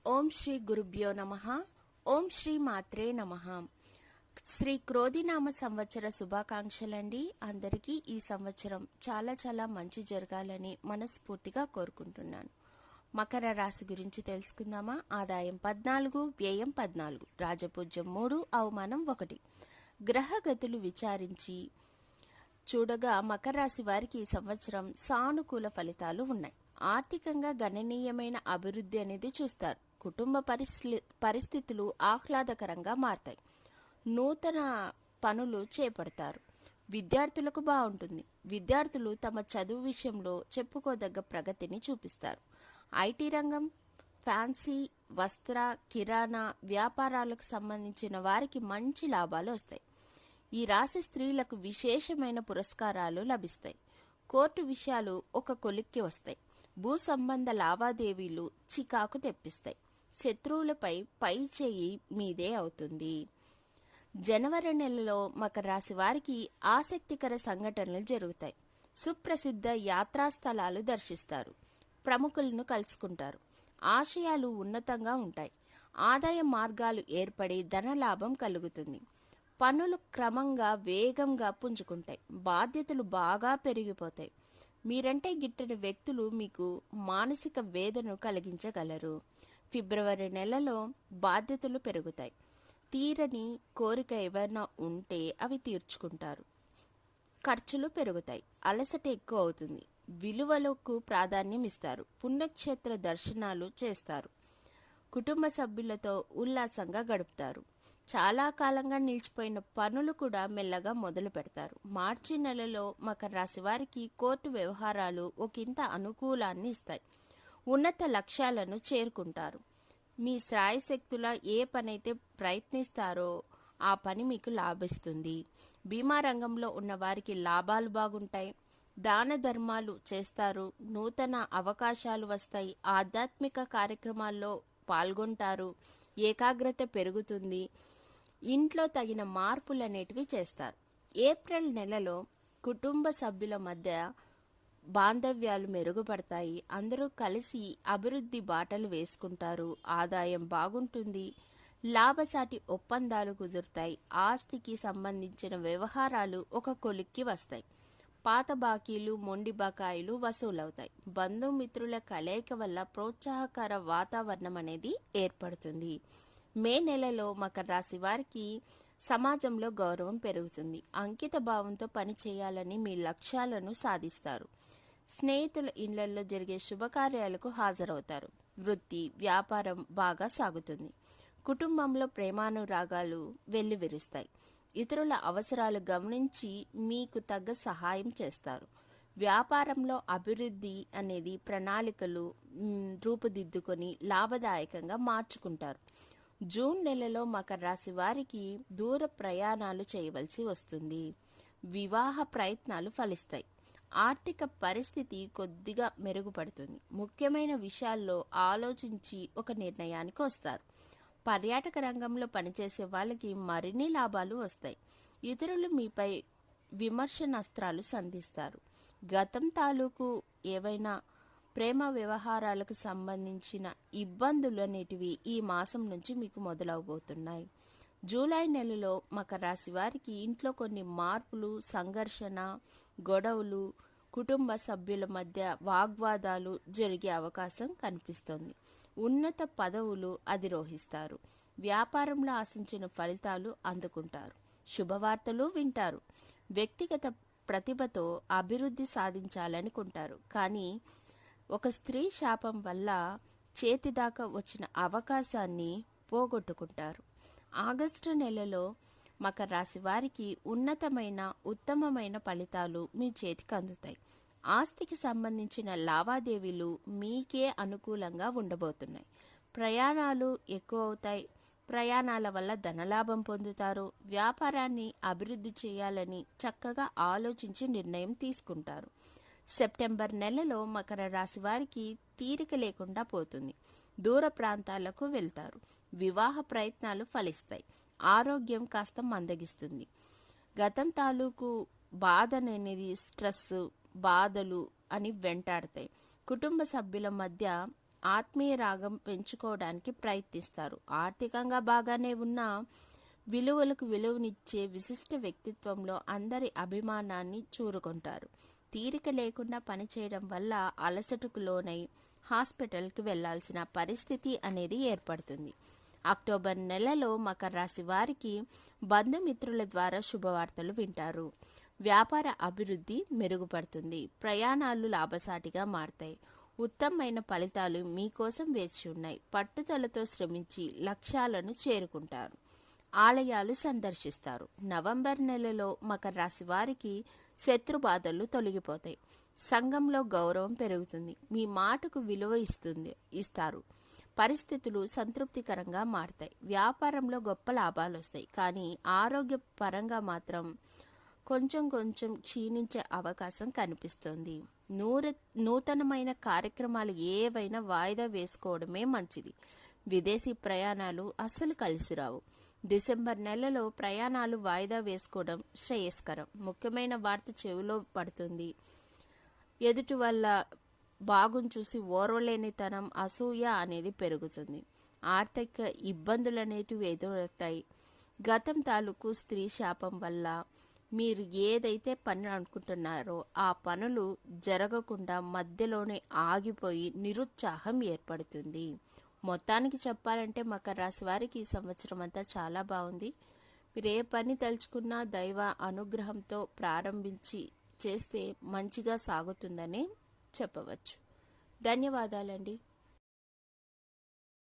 ఓం శ్రీ గురుభ్యో నమః. ఓం శ్రీ మాత్రే నమః. శ్రీ క్రోధినామ సంవత్సర శుభాకాంక్షలండి. అందరికీ ఈ సంవత్సరం చాలా మంచి జరగాలని మనస్ఫూర్తిగా కోరుకుంటున్నాను. మకర రాశి గురించి తెలుసుకుందామా? ఆదాయం 14, వ్యయం 14, రాజపూజ్యం 3, అవమానం 1. గ్రహగతులు విచారించి చూడగా మకర రాశి వారికి ఈ సంవత్సరం సానుకూల ఫలితాలు ఉన్నాయి. ఆర్థికంగా గణనీయమైన అభివృద్ధి అనేది చూస్తారు. కుటుంబ పరిస్థితులు ఆహ్లాదకరంగా మారతాయి. నూతన పనులు చేపడతారు. విద్యార్థులకు బాగుంటుంది. విద్యార్థులు తమ చదువు విషయంలో చెప్పుకోదగ్గ ప్రగతిని చూపిస్తారు. ఐటీ రంగం, ఫ్యాన్సీ, వస్త్ర, కిరాణా వ్యాపారాలకు సంబంధించిన వారికి మంచి లాభాలు వస్తాయి. ఈ రాశి స్త్రీలకు విశేషమైన పురస్కారాలు లభిస్తాయి. కోర్టు విషయాలు ఒక కొలిక్కి వస్తాయి. భూ సంబంధ లావాదేవీలు చికాకు తెప్పిస్తాయి. శత్రువులపై పై చేయి మీదే అవుతుంది. జనవరి నెలలో మకర రాశి వారికి ఆసక్తికర సంఘటనలు జరుగుతాయి. సుప్రసిద్ధ యాత్రాస్థలాలు దర్శిస్తారు. ప్రముఖులను కలుసుకుంటారు. ఆశయాలు ఉన్నతంగా ఉంటాయి. ఆదాయ మార్గాలు ఏర్పడి ధనలాభం కలుగుతుంది. పనులు క్రమంగా వేగంగా పుంజుకుంటాయి. బాధ్యతలు బాగా పెరిగిపోతాయి. మీరంటే గిట్టని వ్యక్తులు మీకు మానసిక వేదన కలిగించగలరు. ఫిబ్రవరి నెలలో బాధ్యతలు పెరుగుతాయి. తీరని కోరిక ఏమైనా ఉంటే అవి తీర్చుకుంటారు. ఖర్చులు పెరుగుతాయి. అలసట ఎక్కువ అవుతుంది. విలువలకు ప్రాధాన్యం ఇస్తారు. పుణ్యక్షేత్ర దర్శనాలు చేస్తారు. కుటుంబ సభ్యులతో ఉల్లాసంగా గడుపుతారు. చాలా కాలంగా నిలిచిపోయిన పనులు కూడా మెల్లగా మొదలు పెడతారు. మార్చి నెలలో మకర రాశి వారికి కోర్టు వ్యవహారాలు ఒకంత అనుకూలాన్ని ఇస్తాయి. ఉన్నత లక్ష్యాలను చేరుకుంటారు. మీ శ్రాయశక్తుల ఏ పనైతే ప్రయత్నిస్తారో ఆ పని మీకు లాభిస్తుంది. బీమా రంగంలో ఉన్న వారికి లాభాలు బాగుంటాయి. దాన ధర్మాలు చేస్తారు. నూతన అవకాశాలు వస్తాయి. ఆధ్యాత్మిక కార్యక్రమాల్లో పాల్గొంటారు. ఏకాగ్రత పెరుగుతుంది. ఇంట్లో తగిన మార్పులు అనేటివి చేస్తారు. ఏప్రిల్ నెలలో కుటుంబ సభ్యుల మధ్య బాంధవ్యాలు మెరుగుపడతాయి. అందరూ కలిసి అభివృద్ధి బాటలు వేసుకుంటారు. ఆదాయం బాగుంటుంది. లాభసాటి ఒప్పందాలు కుదురుతాయి. ఆస్తికి సంబంధించిన వ్యవహారాలు ఒక కొలిక్కి వస్తాయి. పాత బాకీలు, మొండి బకాయిలు వసూలవుతాయి. బంధుమిత్రుల కలయిక వల్ల ప్రోత్సాహకర వాతావరణం అనేది ఏర్పడుతుంది. మే నెలలో మకర రాశి వారికి సమాజంలో గౌరవం పెరుగుతుంది. అంకిత భావంతో పని చేయాలని మీ లక్ష్యాలను సాధిస్తారు. స్నేహితుల ఇళ్లలో జరిగే శుభకార్యాలకు హాజరవుతారు. వృత్తి, వ్యాపారం బాగా సాగుతుంది. కుటుంబంలో ప్రేమానురాగాలు వెల్లివిరుస్తాయి. ఇతరుల అవసరాలు గమనించి మీకు తగ్గ సహాయం చేస్తారు. వ్యాపారంలో అభివృద్ధి అనేది ప్రణాళికలు రూపుదిద్దుకొని లాభదాయకంగా మార్చుకుంటారు. జూన్ నెలలో మకర రాశి వారికి దూర ప్రయాణాలు చేయవలసి వస్తుంది. వివాహ ప్రయత్నాలు ఫలిస్తాయి. ఆర్థిక పరిస్థితి కొద్దిగా మెరుగుపడుతుంది. ముఖ్యమైన విషయాల్లో ఆలోచించి ఒక నిర్ణయానికి వస్తారు. పర్యాటక రంగంలో పనిచేసే వాళ్ళకి మరిన్ని లాభాలు వస్తాయి. ఇతరులు మీపై విమర్శనాస్త్రాలు సంధిస్తారు. గతం తాలూకు ఏవైనా ప్రేమ వ్యవహారాలకు సంబంధించిన ఇబ్బందులు అనేటివి ఈ మాసం నుంచి మీకు మొదలవబోతున్నాయి. జూలై నెలలో మకర రాశి వారికి ఇంట్లో కొన్ని మార్పులు, సంఘర్షణ, గొడవలు, కుటుంబ సభ్యుల మధ్య వాగ్వాదాలు జరిగే అవకాశం కనిపిస్తుంది. ఉన్నత పదవులు అధిరోహిస్తారు. వ్యాపారంలో ఆశించిన ఫలితాలు అందుకుంటారు. శుభవార్తలు వింటారు. వ్యక్తిగత ప్రతిభతో అభివృద్ధి సాధించాలనుకుంటారు. కానీ ఒక స్త్రీ శాపం వల్ల చేతిదాకా వచ్చిన అవకాశాన్ని పోగొట్టుకుంటారు. ఆగస్టు నెలలో మకర రాశి వారికి ఉత్తమమైన ఫలితాలు మీ చేతికి అందుతాయి. ఆస్తికి సంబంధించిన లావాదేవీలు మీకే అనుకూలంగా ఉండబోతున్నాయి. ప్రయాణాలు ఎక్కువ అవుతాయి. ప్రయాణాల వల్ల ధనలాభం పొందుతారు. వ్యాపారాన్ని అభివృద్ధి చేయాలని చక్కగా ఆలోచించి నిర్ణయం తీసుకుంటారు. సెప్టెంబర్ నెలలో మకర రాశి వారికి తీరిక లేకుండా పోతుంది. దూర ప్రాంతాలకు వెళ్తారు. వివాహ ప్రయత్నాలు ఫలిస్తాయి. ఆరోగ్యం కాస్త మందగిస్తుంది. గతం తాలూకు బాధ అనేది స్ట్రెస్, బాధలు అని వెంటాడతాయి. కుటుంబ సభ్యుల మధ్య ఆత్మీయ రాగం పెంచుకోవడానికి ప్రయత్నిస్తారు. ఆర్థికంగా బాగానే ఉన్న విలువలకు విలువనిచ్చే విశిష్ట వ్యక్తిత్వంలో అందరి అభిమానాన్ని చూరుకుంటారు. తీరిక లేకుండా పనిచేయడం వల్ల అలసటకు లోనై హాస్పిటల్కి వెళ్లాల్సిన పరిస్థితి అనేది ఏర్పడుతుంది. అక్టోబర్ నెలలో మకర రాశి వారికి బంధుమిత్రుల ద్వారా శుభవార్తలు వింటారు. వ్యాపార అభివృద్ధి మెరుగుపడుతుంది. ప్రయాణాలు లాభసాటిగా మారతాయి. ఉత్తమమైన ఫలితాలు మీకోసం వేచి ఉన్నాయి. పట్టుదలతో శ్రమించి లక్ష్యాలను చేరుకుంటారు. ఆలయాలు సందర్శిస్తారు. నవంబర్ నెలలో మకర రాశి వారికి శత్రు బాధలు తొలగిపోతాయి. సంఘంలో గౌరవం పెరుగుతుంది. మీ మాటకు విలువ ఇస్తారు. పరిస్థితులు సంతృప్తికరంగా మారతాయి. వ్యాపారంలో గొప్ప లాభాలు వస్తాయి. కానీ ఆరోగ్య పరంగా మాత్రం కొంచెం క్షీణించే అవకాశం కనిపిస్తుంది. నూతనమైన కార్యక్రమాలు ఏవైనా వాయిదా వేసుకోవడమే మంచిది. విదేశీ ప్రయాణాలు అస్సలు కలిసిరావు. డిసెంబర్ నెలలో ప్రయాణాలు వాయిదా వేసుకోవడం శ్రేయస్కరం. ముఖ్యమైన వార్త చెవిలో పడుతుంది. ఎదుటి వల్ల బాగుని చూసి ఓర్వలేనితనం, అసూయ అనేది పెరుగుతుంది. ఆర్థిక ఇబ్బందులు అనేటివి ఎదురవుతాయి. గతం తాలూకు స్త్రీ శాపం వల్ల మీరు ఏదైతే పని అనుకుంటున్నారో ఆ పనులు జరగకుండా మధ్యలోనే ఆగిపోయి నిరుత్సాహం ఏర్పడుతుంది. మొత్తానికి చెప్పాలంటే మకర రాశి వారికి ఈ సంవత్సరం అంతా చాలా బాగుంది. మీరు ఏ పని తలుచుకున్నా దైవ అనుగ్రహంతో ప్రారంభించి చేస్తే మంచిగా సాగుతుందని చెప్పవచ్చు. ధన్యవాదాలండి.